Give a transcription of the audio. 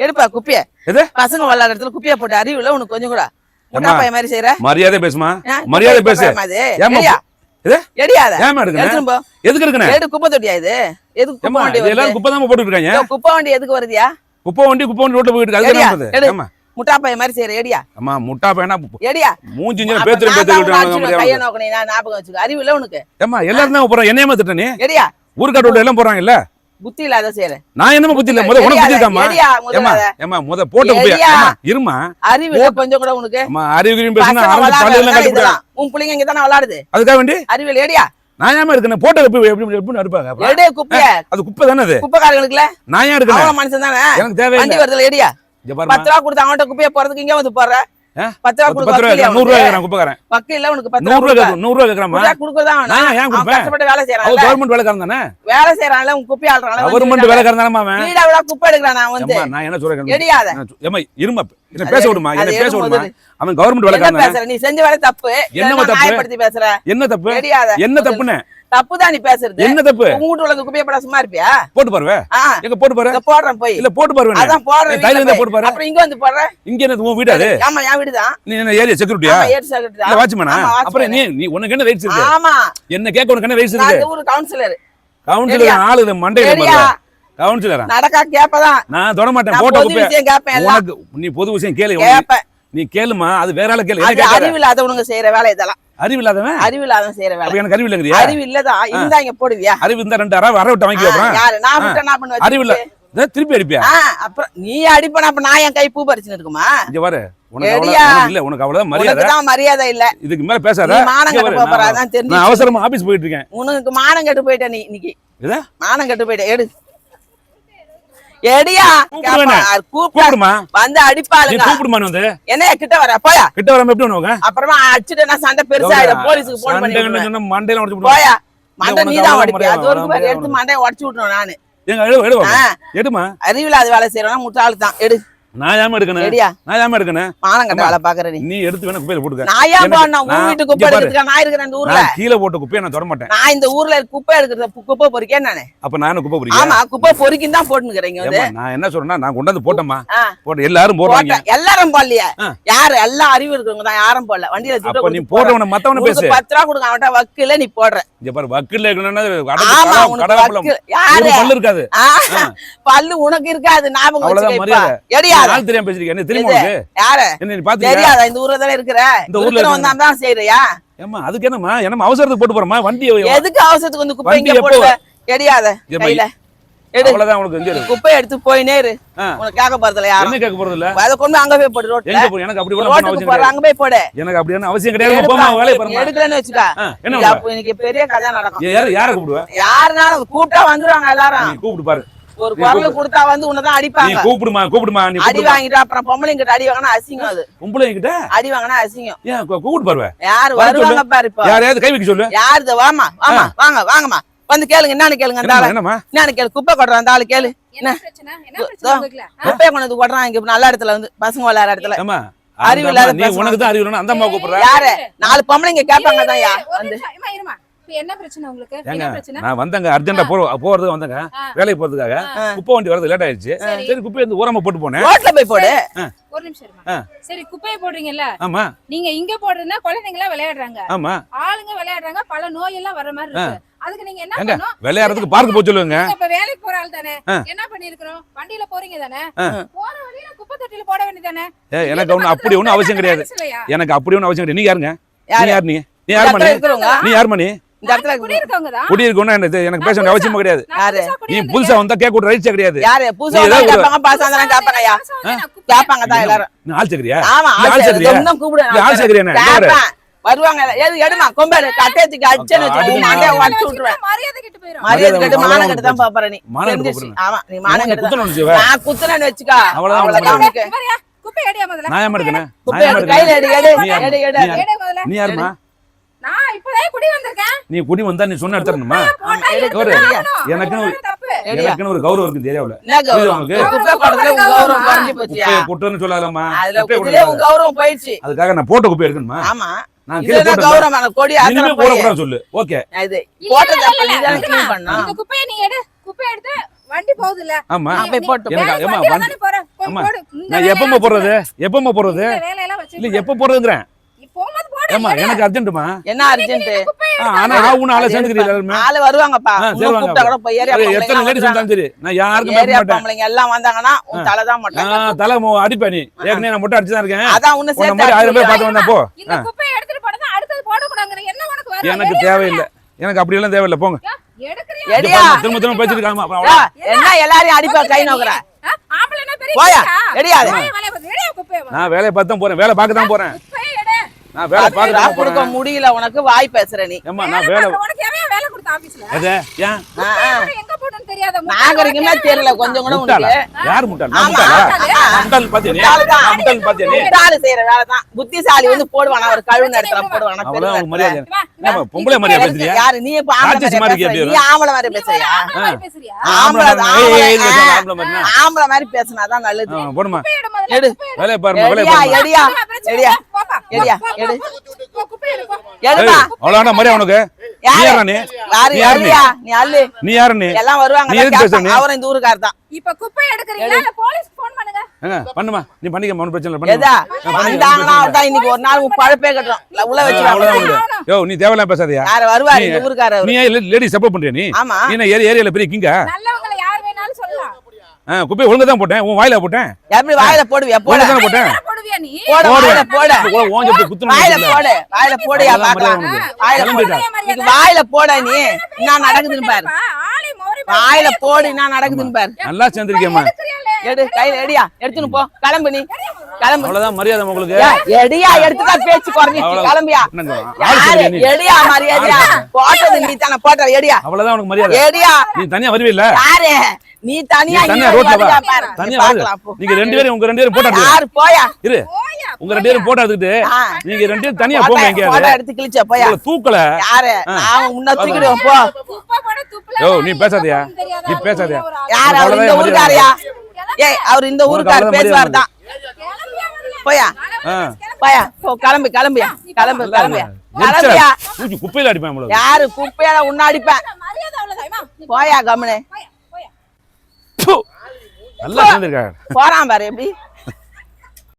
எடுப்பா குப்பிய பசங்க விளையாடுற இடத்துல குப்பிய போட்டு அறிவுல உனக்கு கொஞ்சம் கூட முட்டா பைய மாதிரி செய்யற மரியாதை பேசுமா மரியாதை பேசு எதுக்கு இருக்குனே எது குப்பை தொட்டியா இது எதுக்கு குப்பை வண்டி எல்லாரும் குப்பை தான் போட்டுட்டு இருக்காங்க குப்பை வண்டி எதுக்கு வருதியா குப்பை வண்டி ரோட்ல போயிட்டு இருக்கு அதுக்கு முட்டா பைய மாதிரி செய்யற ஏடியா அம்மா முட்டா பையனா ஏடியா மூஞ்சிஞ்ச பேத்துட்டு கைய நோக்கணே நான் ஞாபகம் வச்சுக்க அறிவுல உனக்கு ஏம்மா எல்லாரும் தான் போறோம் என்னையமா திட்ட நீ ஏடியா ஊர்காட்டு ரோட்ல எல்லாம் போறாங்க இல்ல புத்தி இல்லாத செய்யற நான் என்னமா புத்தி இல்ல உனக்கு புத்தி இருக்காமா ஏமா போட்ட குப்பையா இருமா அறிவுல கொஞ்சம் கூட உனக்கு அம்மா அறிவுகிரியும் பேசினா அரஞ்சு பல்ல எல்லாம் உன் பிள்ளைங்க இங்க தான விளையாடுது அதுக்காக வேண்டி அறிவுல ஏடியா நான் ஏமா இருக்கேன் போட்ட குப்பை எப்படி எடுப்பாங்க எடே குப்பையா அது குப்பை தானே அது குப்பைக்காரங்களுக்குல நான் ஏன் இருக்கேன் அவன் மனுஷன் தானே எனக்கு தேவை வண்டி வருதுல ஏடியா 10 ரூபா கொடுத்து அவன்கிட்ட குப்பைய போறதுக்கு இங்க வந்து போற 10 ரூபா கொடுத்து 100 ரூபாய் கேக்குறான் குப்பைக்காரன் வக்கீல்ல உனக்கு 10 ரூபாய் கேக்குறாமா குடுக்குறதா நான் ஏன் குப்பை கஷ்டப்பட்டு வேலை செய்யறான் அவன் கவர்மெண்ட் வேலைக்காரன் தானே வேலை செய்யறான்ல உன் குப்பை ஆள்றான்ல கவர்மெண்ட் வேலைக்காரன் தானே அவன் வீடாவளா குப்பை எடுக்கறான் நான் வந்து நான் என்ன சொல்றேன் எடியாத ஏமா இருமா என்ன பேச விடுமா என்ன பேச விடுமா அவன் கவர்மெண்ட் வேலைக்காரன் பேசுற நீ செஞ்ச வேலை தப்பு என்ன தப்பு நியாயப்படுத்தி பேசுற என்ன தப்பு எடியாத என்ன தப்புன்னு தப்புதான் நீ பேசுறது என்ன தப்பு உங்க வீட்டுல குப்பைய போட சும்மா இருப்பியா போட்டு பாருவே எங்க போட்டு பாரு போடுறேன் போய் இல்ல போட்டு பாருவே அதான் போடுறேன் கையில இருந்தா போட்டு பாரு அப்புறம் இங்க வந்து போடுற இங்க என்ன உன் வீடு அது ஆமா என் வீடு தான் நீ என்ன ஏரியா செக்யூரிட்டியா ஆமா ஏரியா செக்யூரிட்டி இல்ல வாட்ச்மேனா அப்புறம் நீ உனக்கு என்ன ரைட்ஸ் இருக்கு ஆமா என்ன கேக்க உனக்கு என்ன ரைட்ஸ் இருக்கு நான் ஊர் கவுன்சிலர் ஆளு மண்டையில பாரு கவுன்சிலரா நடக்கா கேப்பதான் நான் தொட மாட்டேன் போட்ட குப்பை விஷயம் கேப்பேன் உனக்கு நீ பொது விஷயம் கேளு நீ கேளுமா அது வேற ஆளு கேளு அறிவில்லாதவனுங்க செய்யற வேலை இதெல்லாம் அறிவில்லாதவன் அறிவில்லாதவன் செய்யற வேலை எனக்கு அறிவு இல்லங்கறியா அறிவு இல்லதான் இருந்தா இங்க போடுவியா அறிவு இருந்தா 2 அரை விட்டு வாங்கி வைப்பறேன் யாரு நான் விட்டு என்ன பண்ணுவேன் அறிவு இல்ல திருப்பி அடிப்பியா அப்புறம் நீ அடிப்பனா அப்ப நான் என் கை பூ பறிச்சுன்னு இருக்குமா இங்க பாரு உனக்கு அவ்வளவுதான் மரியாதை மரியாதை இல்ல இதுக்கு மேல பேசாத மானம் கெட்டு போறாதான் தெரிஞ்சு நான் அவசரமா ஆபீஸ் போயிட்டு இருக்கேன் உனக்கு மானம் கெட்டு போயிட்ட நீ இன்னைக்கு மானம் கெட்டு போயிட்ட எடு எடியா கூப்பிடுமா வந்து அடிப்பாளுங்க கூப்பிடுமா வந்து என்ன கிட்ட வர போயா கிட்ட வராம எப்படி பண்ணுவாங்க அப்புறமா அடிச்சிட்டு நான் சண்டை பெருசாயிடும் போலீஸ்க்கு போன் பண்ணி மண்டையில உடைச்சு விடுவோம் போயா மண்டை நீதான் உடைப்பியா அது ஒரு மாதிரி எடுத்து மண்டையை உடைச்சு விட்டுறோம் நானு எடுமா அறிவில்லாத வேலை செய்யறோம்னா முட்டாளு தான் எடு நான் ஏமா எடுக்கணும் நான் ஏமா எடுக்கணும் மானம் கட்ட வேலை பாக்குற நீ எடுத்து வேணா குப்பையில போட்டுக்க நான் ஏன் போடணும் உன் வீட்டு குப்பை எடுக்கிறதுக்கு நான் இருக்கிறேன் இந்த ஊர்ல கீழே போட்ட குப்பையை நான் தொட மாட்டேன் நான் இந்த ஊர்ல குப்பை எடுக்கிறது குப்பை பொறிக்கேன் நானு அப்ப நானும் குப்பை பொறிக்கேன் ஆமா குப்பை பொறிக்கின்னு தான் போட்டுக்கிறீங்க வந்து நான் என்ன சொல்றேன்னா நான் கொண்டாந்து போட்டேம்மா போட்டு எல்லாரும் போடுறாங்க எல்லாரும் போடலையே யாரு எல்லாம் அறிவு இருக்கிறவங்க தான் யாரும் போடல வண்டியில அப்ப நீ போடுறவன மத்தவன பேசு 10 ரூபா கொடுங்க அவன்ட்ட வக்கீல நீ போடுற இங்க பாரு வக்கீல்ல இருக்கணும்னா யாரு பல்லு இருக்காது பல்லு உனக்கு இருக்காது ஞாபகம் வச்சுக்க எடியா ஆள் தெரியாம பேசிருக்கேன் தெரியுமா யாரு என்ன நீ பாத்து தெரியாதா இந்த ஊர்ல தான இருக்கற இந்த ஊர்ல வந்தா தான் செய்றியா ஏம்மா அதுக்கு என்னமா அவசரத்துக்கு போட்டு போறமா வண்டி எதுக்கு அவசரத்துக்கு வந்து குப்பை இங்க போடுற எடியாத கையில எடு அவ்வளவுதான் உங்களுக்கு இங்க குப்பை எடுத்து போயினே இரு உனக்கு கேட்க போறதுல யாரும் என்ன கேட்க போறதுல அத கொண்டு அங்க போய் போடு ரோட்ல எங்க போ எனக்கு அப்படி போற அவசியம் கிடையாது அங்க போய் போடு எனக்கு அப்படியான அவசியம் கிடையாது போமா வேலைய பாருங்க எடுக்கலன்னு வெச்சுடா என்ன அப்ப இன்னைக்கு பெரிய கதை நடக்கும் யார கூப்பிடுவ யாரனாலும் கூப்பிட்டா வந்துருவாங்க எல்லாரும் நீ கூப்பிடு பாரு ஒரு குரல் கொடுத்தா வந்து உன்னதான் அடிப்பாங்க நீ கூப்பிடுமா நீ அடி வாங்கிட்டு அப்புறம் பொம்பளைங்க கிட்ட அடி வாங்கினா அசிங்கம் அது பொம்பளைங்க கிட்ட அடி வாங்கினா அசிங்கம் ஏன் கூப்பிடு பாரு யார் வருவாங்க பாரு இப்ப யாரையாவது கை வைக்க சொல்லு யாருது வாமா வாமா வாங்கம்மா வந்து கேளுங்க என்னன்னு கேளுங்க அந்த ஆளு என்னன்னு கேளு குப்பை கொட்டுறான் அந்த ஆளு கேளு என்ன குப்பையை கொண்டு வந்து கொட்டுறான் இங்க நல்ல இடத்துல வந்து பசங்க விளையாடுற இடத்துல அறிவு இல்லாத நீ உனக்கு தான் அறிவு அந்த அம்மா கூப்பிடுற யாரு 4 பொம்பளைங்க கேட்பாங்க தான் யா வந்து என்ன பிரச்சனை உங்களுக்கு என்ன பிரச்சனை நான் வந்தங்க அர்ஜென்ட்டா போறதுக்கு வந்தங்க வேலைக்கு போறதுக்காக குப்பை வண்டி வரது லேட் ஆயிடுச்சு சரி குப்பை வந்து ஊரமா போட்டு போனேன் ரோட்ல போய் போடு ஒரு நிமிஷம் இருமா சரி குப்பையை போடுறீங்கல்ல ஆமா நீங்க இங்க போடுறதுனா குழந்தைங்க எல்லாம் விளையாடுறாங்க ஆமா ஆளுங்க விளையாடுறாங்க பல நோய் எல்லாம் வர மாதிரி இருக்கு அதுக்கு நீங்க என்ன பண்ணணும் விளையாடுறதுக்கு பார்க்க போய் சொல்லுங்க இப்ப வேலைக்கு போற ஆள் தானே என்ன பண்ணிருக்கோம் வண்டியில போறீங்க தானே போற வழியில குப்பை தொட்டில போட வேண்டியதானே எனக்கு ஒண்ணு அப்படி ஒண்ணு அவசியம் கிடையாது எனக்கு அப்படி ஒண்ணு அவசியம் கிடையாது நீ யாருங்க நீ யார் நீ யார் மணி இந்த இடத்துல குடியிருக்கோம்னா எனக்கு பேச வேண்டிய அவசியம் கிடையாது நீ புதுசா வந்தா கேட்க கூட ரைட்ஸ் கிடையாது யாரு புதுசா கேட்பாங்க பாசாங்க கேட்பாங்கயா கேட்பாங்க தான் எல்லாரும் நீ ஆள் சேக்கறியா ஆமா ஆள் சேக்கறியா இன்னும் கூப்பிடு ஆள் சேக்கறியா வருவாங்க எடுமா கொம்பேல கட்டேத்துக்கு அடிச்சேன்னு வெச்சு மாட்டே உடைச்சு விட்டுறேன் மரியாதை கெட்டு போயிடும் மரியாதை கெட்டு மானம் கெட்டு தான் பாப்பற நீ ஆமா நீ மானம் கெட்டு நான் குத்துறேன்னு வெச்சுக்க அவ்வளவுதான் குப்பை ஏடியா முதல்ல நான் ஏமா எடுக்கணும் குப்பை கையில எடு நீ யாருமா நான் இப்போதான் குடி வந்திருக்கேன் நீ குடி வந்தா நீ சொன்ன எடுத்துறணுமா எனக்குன்னு ஒரு கௌரவம் இருக்கு ஏரியாவுல குப்பை போடுறதுல உங்க கௌரவம் குறைஞ்சு போச்சியா குப்பை குட்டன்னு சொல்லலாமா அதுல உங்க கௌரவம் போயிடுச்சு அதுக்காக நான் போட்ட குப்பை எடுக்கணுமா ஆமா நான் கீழ கௌரவம் கொடி இனிமே போட கூடாது சொல்லு ஓகே இது போட்டத அப்ப நீ தான் க்ளீன் பண்ணனும் இந்த குப்பையை நீ எடு குப்பை எடுத்து வண்டி போகுது இல்ல ஆமா அப்ப போட்டு எனக்கு ஏமா வண்டி போறேன் ஆமா. போடு நான் எப்பமா போறது வேலையெல்லாம் வச்சு இல்ல எப்ப போறதுங்கறேன் போகும்போது போடு ஏமா எனக்கு அர்ஜென்ட்மா என்ன அர்ஜென்ட் ஆனா ஆவுன ஆள சேர்ந்துக்கிறீங்க எல்லாரும் ஆளு வருவாங்கப்பா சரி வாங்க. கூப்பிட்டா கூட போய் ஏரியா எத்தனை லேடிஸ் வந்தாலும் சரி நான் யாருக்கும் ஏரியா மாட்டேன் பொம்பளைங்க எல்லாம் வந்தாங்கன்னா உன் தலை தான் மட்டும் தலை அடிப்பா நீ ஏற்கனவே நான் மொட்டை அடிச்சுதான் இருக்கேன் அதான் உன்னை உன்ன மாதிரி 1000 பேர் பார்த்து வந்தா போ இந்த குப்பையை எடுத்துட்டு போறதா அடுத்து போட கூடாதுங்கற என்ன உனக்கு வர எனக்கு தேவையில்லை எனக்கு அப்படி எல்லாம் தேவையில்லை போங்க எடுக்கறியா எடியா திரும்ப திரும்ப பேசிட்டு இருக்காங்க அப்புறம் அவ்வளவுதான். என்ன எல்லாரையும் அடிப்பா கை நோக்குற ஆம்பளை என்ன பெரிய போயா கேஸா? எடியாது போய் வேலைய பாரு எடியா குப்பையை நான் வேலையை பார்த்து தான் போறேன் வேலை பார்க்க தான் போறேன் குப்பையை எடு நான் வேலை பார்க்க தான் கொடுக்க போறேன் முடியல உனக்கு வாய் பேசுற நீ ஏம்மா நான் வேலை உனக்கு எவன் வேலை கொடுத்த ஆபீஸ்ல எது ஏன் எங்க போட்டுன்னு தெரியாத நாகரிகமே தெரியல கொஞ்சம் கூட முட்டாளா உனக்கு யார் முட்டாள் நான் ஆமா, முட்டாளா முட்டாள் பாத்தியா நீ முட்டாள்தான். நான் முட்டாள் பாத்தியா நீ முட்டாளு செய்யற வேலைதான் புத்திசாலி வந்து போடுவானா ஒரு கழுவு இடத்துல போடுவானா அவ்வளவுதான் உங்க மரியாதை வா, ஏம்மா பொம்பளை மரியாதை பேசுறியா யாரு நீ இப்ப ஆம்பளை ராட்சசி மாதிரி மாதிரி இருக்கியா பேசுற? நீ ஆம்பளை மாதிரி பேசுறியா பேசுறியா ஆம்பளை ஆம்பளை ஏய் இல்ல ஆம்பளை மாதிரி ஆம்பளை மாதிரி பேசினாதான் நல்லது போடுமா குப்பையை எடு முதல்ல எடு வேலையை பாருமா வேலையை எடியா பாருமா எடியா எடியா போப்பா எடியா எடு குப்பையை எடு போ எடுப்பா அவ்வளவுதான் மரியாதை உனக்கு நீ யாரு யாரா நீ யாரு நீ யாரு நீ? எடியா நீ அல்லு நீ யாரு நீ எல்லாம் வருவாங்க நீ எதுக்கு பேசுற நீ? அவரும் இந்த ஊருக்கார் தான் இப்ப குப்பை எடுக்கறீங்களா இல்ல போலீஸ் போன் பண்ணுங்க பண்ணுமா நீ பண்ணிக்க ஒன்றும் பிரச்சனை இல்லை எதா பண்ணுமா வந்தாங்கன்னா அவர்தான் இன்னைக்கு ஒரு நாள் உன் பழப்பே கட்டுறோம் உள்ள அவ்வளவுதான் வச்சு உனக்கு. யோ நீ தேவையில்லாம் பேசாதயா யாரு வருவாரு இந்த ஊருக்காரர் அவரு. நீ லேடி சப்போர்ட் பண்றியா நீ ஆமா நீ என்ன ஏரியால பெரிய கிங்கா நல்லவங்களை யார் வேணாலும் சொல்லலாம் குப்பை ஒழுங்கா தான் போட்டேன் உன் வாயில போட்டேன் எப்படி வாயில போடுவியா போட ஒழுங்கா தானே போட்டேன் யாரை போடுவியா நீ போட வாயில போட ஓஞ்ச குத்துன வாயில போடு வாயில போடுயா அவ்வளவுதான் பாக்கலாம் மரியாதை உனக்கு. வாயில போடு கிளம்பிட்டா. இது வாயில போட நீ என்ன நடக்குதுன்னு பாரு ஆளி மோரி வாயில போடு என்ன நடக்குதுன்னு பாரு நல்லா சேர்ந்திருக்கியம்மா எடுக்கறியாலே எடு கையில எடியா எடுத்துன்னு போ கிளம்பு நீ கிளம்பு அவ்வளவுதான் மரியாதை உங்களுக்கு எடியா எடுத்துதான் பேச்சு குறைஞ்சிச்சு அவ்வளவு. கிளம்பியா என்னங்க, ஆள் யாரு சரியில்லை நீ. எடியா மரியாதையா போட்டது நீ தானே போட்ட எடியா அவ்வளவுதான் உனக்கு மரியாதை எடியா நீ தனியா வருவீல்ல யாரு நீ தனியா நீ தனியா இங்க ரோட்ல வா. வருவியா பாரு. தனியா நீ வருது பார்க்கலாம் போ. நீங்க உங்க ரெண்டு பேரும் போட்டா யாரு போயா இரு போயா உங்க ரெண்டு பேரும் போட்டா எடுத்துட்டு ஆ. நீங்க ரெண்டு பேரும் தனியா போங்க போட்டோ எங்கேயாவது எடுத்து கிழிச்ச போயா உங்களை தூக்கல யாரு நான் முன்ன தூக்கிடுவேன் போ குப்பை போட துப்புல யோ நீ பேசாதயா நீ பேசாதயா யாரு அவர் இந்த அவ்வளவுதான் ஊருக்காரியா ஏய் அவர் இந்த உனக்கு ஊருக்கார் அவ்வளவுதான் பேசுவார் தான் போயா ஆ. போயா போ கிளம்பியா கிளம்பியா எரிச்சலா. கிளம்பியா தூக்கி குப்பையில அடிப்பேன் உங்களுக்கு யாரு குப்பையில உன்ன அடிப்பேன் மரியாதை அவ்வளவுதான் போயா கம்முனு போயா போயா நல்லா சேர்ந்திருக்காங்க போறான் பாரு எப்படி